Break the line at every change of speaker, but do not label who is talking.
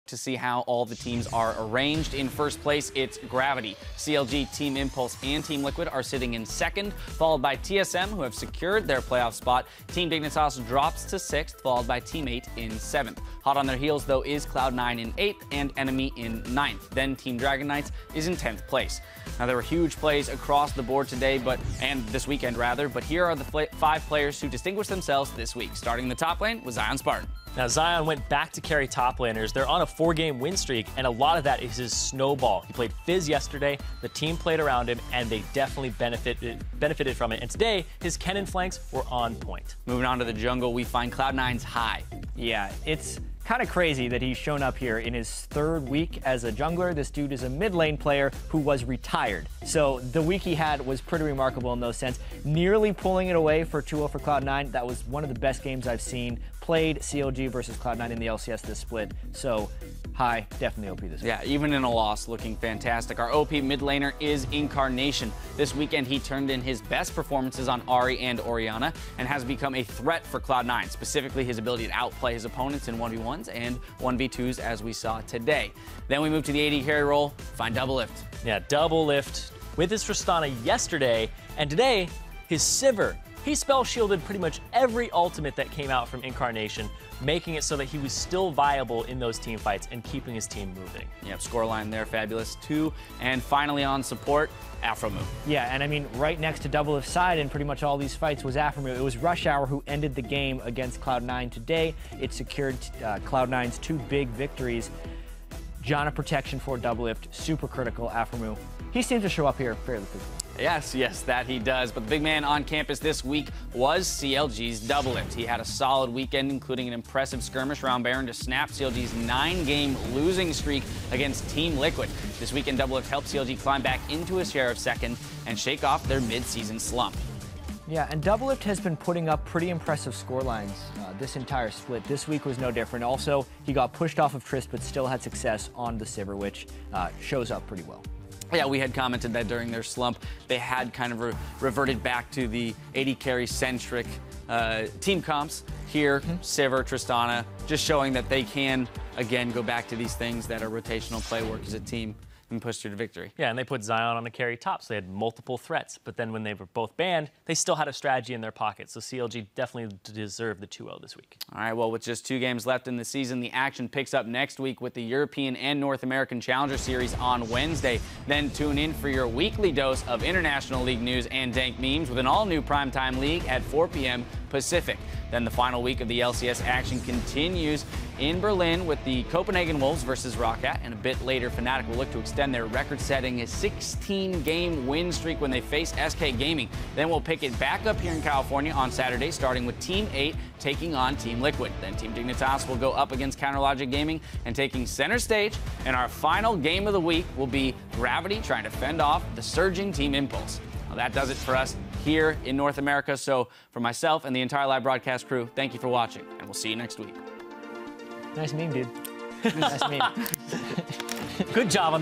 to see how all the teams are arranged. In first place, it's Gravity. CLG, Team Impulse, and Team Liquid are sitting in second, followed by TSM, who have secured their playoff spot. Team Dignitas drops to sixth, followed by Team 8 in seventh. Hot on their heels, though, is Cloud9 in eighth and Enemy in ninth. Then Team Dragon Knights is in 10th place. Now, there were huge plays across the board today, and this weekend, rather, but here are the 5 players who distinguished themselves this week. Starting in the top lane was Zion Spartan.
Now, Zion went back to carry top laners. They're on a 4-game win streak, and a lot of that is his snowball. He played Fizz yesterday, the team played around him, and they definitely benefited from it. And today, his Kennen flanks were on point.
Moving on to the jungle, we find Cloud9's High.
Yeah, it's kind of crazy that he's shown up here in his 3rd week as a jungler. This dude is a mid lane player who was retired. So the week he had was pretty remarkable in those sense. Nearly pulling it away for 2-0 for Cloud9. That was one of the best games I've seen played CLG versus Cloud9 in the LCS this split. So High, definitely OP this week.
Yeah, even in a loss, looking fantastic. Our OP mid laner is Incarnation. This weekend, he turned in his best performances on Ahri and Orianna and has become a threat for Cloud9, specifically his ability to outplay his opponents in 1v1s and 1v2s, as we saw today. Then we move to the AD carry role, find Doublelift.
Yeah, Doublelift with his Tristana yesterday, and today, his Sivir. He spell shielded pretty much every ultimate that came out from Incarnation, making it so that he was still viable in those team fights and keeping his team moving.
Yep, scoreline there, fabulous too. And finally on support, Aphromoo.
Yeah, and I mean, right next to Doublelift's side in pretty much all these fights was Aphromoo. It was Rush Hour who ended the game against Cloud9 today. It secured Cloud9's 2 big victories. Janna protection for Doublelift, super critical. Aphromoo, he seems to show up here fairly frequently.
Yes, that he does. But the big man on campus this week was CLG's Doublelift. He had a solid weekend, including an impressive skirmish round Baron to snap CLG's 9-game losing streak against Team Liquid. This weekend, Doublelift helped CLG climb back into a share of second and shake off their mid-season slump.
Yeah, and Doublelift has been putting up pretty impressive scorelines this entire split. This week was no different. Also, he got pushed off of Trist, but still had success on the Sivir, which shows up pretty well.
Yeah, we had commented that during their slump, they had kind of reverted back to the AD carry-centric team comps. Here, Sivir, Tristana, just showing that they can, again, go back to these things that are rotational play, work as a team, and push through to victory.
Yeah, and they put Zion on the carry top, so they had multiple threats. But then when they were both banned, they still had a strategy in their pocket. So CLG definitely deserved the 2-0 this week.
All right, well, with just 2 games left in the season, the action picks up next week with the European and North American Challenger Series on Wednesday. Then tune in for your weekly dose of International League news and dank memes with an all-new primetime league at 4 p.m. Pacific. Then the final week of the LCS action continues in Berlin with the Copenhagen Wolves versus Roccat, and a bit later, Fnatic will look to extend their record-setting 16-game win streak when they face SK Gaming. Then we'll pick it back up here in California on Saturday, starting with Team 8 taking on Team Liquid. Then Team Dignitas will go up against Counterlogic Gaming and taking center stage, and our final game of the week will be Gravity trying to fend off the surging Team Impulse. Well, that does it for us here in North America. So for myself and the entire live broadcast crew, thank you for watching, and we'll see you next week.
Nice meme, dude. Nice meme.
Good job on